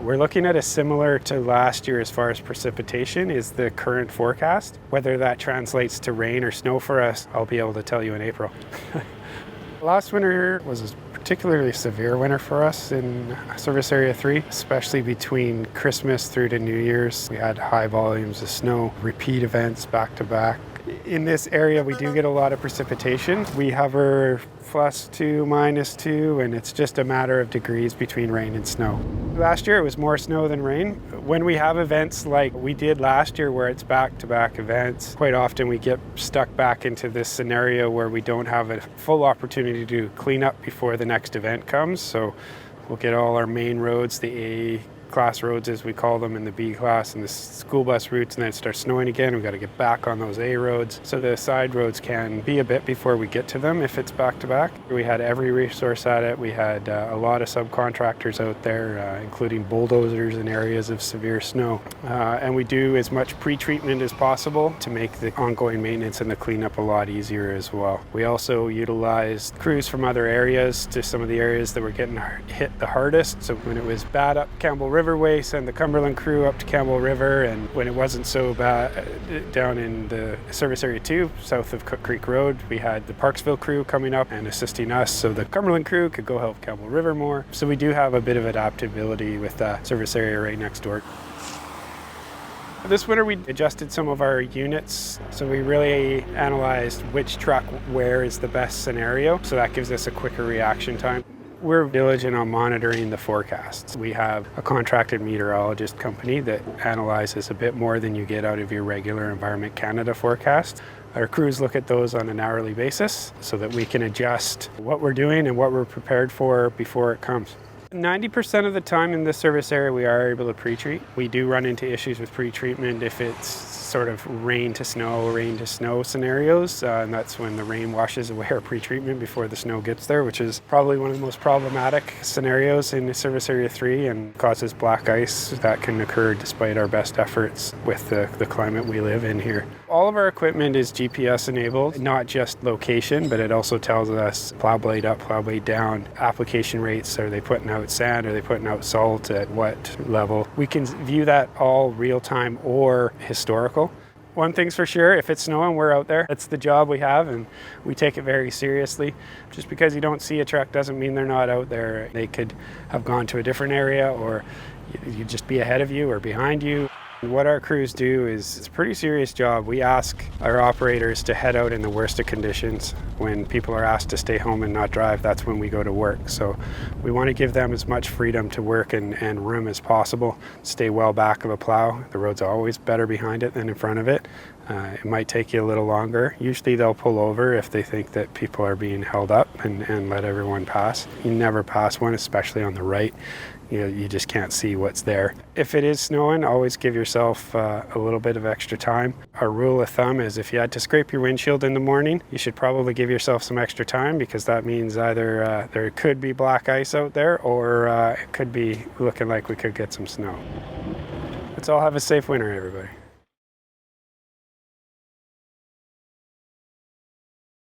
We're looking at a similar to last year as far as precipitation is the current forecast. Whether that translates to rain or snow for us, I'll be able to tell you in April. Last winter was a particularly severe winter for us in Service Area 3, especially between Christmas through to New Year's. We had high volumes of snow, repeat events back to back. In this area, we do get a lot of precipitation. We hover +2, -2, and it's just a matter of degrees between rain and snow. Last year, it was more snow than rain. When we have events like we did last year, where it's back-to-back events, quite often we get stuck back into this scenario where we don't have a full opportunity to clean up before the next event comes. So we'll get all our main roads, the A class roads as we call them, and the B class and the school bus routes, and then it starts snowing again. We've got to get back on those A roads. So the side roads can be a bit before we get to them if it's back to back. We had every resource at it. We had a lot of subcontractors out there, including bulldozers in areas of severe snow. And we do as much pre-treatment as possible to make the ongoing maintenance and the cleanup a lot easier as well. We also utilized crews from other areas to some of the areas that were getting hit the hardest. So when it was bad up Campbell River Way, send the Cumberland crew up to Campbell River, and when it wasn't so bad down in the Service Area 2, south of Cook Creek Road, we had the Parksville crew coming up and assisting us so the Cumberland crew could go help Campbell River more. So we do have a bit of adaptability with that service area right next door. This winter we adjusted some of our units, so we really analyzed which truck where is the best scenario, so that gives us a quicker reaction time. We're diligent on monitoring the forecasts. We have a contracted meteorologist company that analyzes a bit more than you get out of your regular Environment Canada forecast. Our crews look at those on an hourly basis so that we can adjust what we're doing and what we're prepared for before it comes. 90% of the time in this service area we are able to pre-treat. We do run into issues with pre-treatment if it's sort of rain to snow scenarios, and that's when the rain washes away our pre-treatment before the snow gets there, which is probably one of the most problematic scenarios in Service Area 3 and causes black ice that can occur despite our best efforts with the climate we live in here. All of our equipment is GPS enabled, not just location, but it also tells us plow blade up, plow blade down, application rates, are they putting out sand, are they putting out salt, at what level. We can view that all real time or historical. One thing's for sure, if it's snowing, we're out there. It's the job we have and we take it very seriously. Just because you don't see a truck doesn't mean they're not out there. They could have gone to a different area, or you just be ahead of you or behind you. What our crews do is it's a pretty serious job. We ask our operators to head out in the worst of conditions. When people are asked to stay home and not drive, that's when we go to work. So we want to give them as much freedom to work and room as possible. Stay well back of a plow. The road's always better behind it than in front of it. It might take you a little longer. Usually they'll pull over if they think that people are being held up and let everyone pass. You never pass one, especially on the right. You just can't see what's there. If it is snowing, always give yourself a little bit of extra time. Our rule of thumb is if you had to scrape your windshield in the morning, you should probably give yourself some extra time, because that means either there could be black ice out there, or it could be looking like we could get some snow. Let's all have a safe winter, everybody.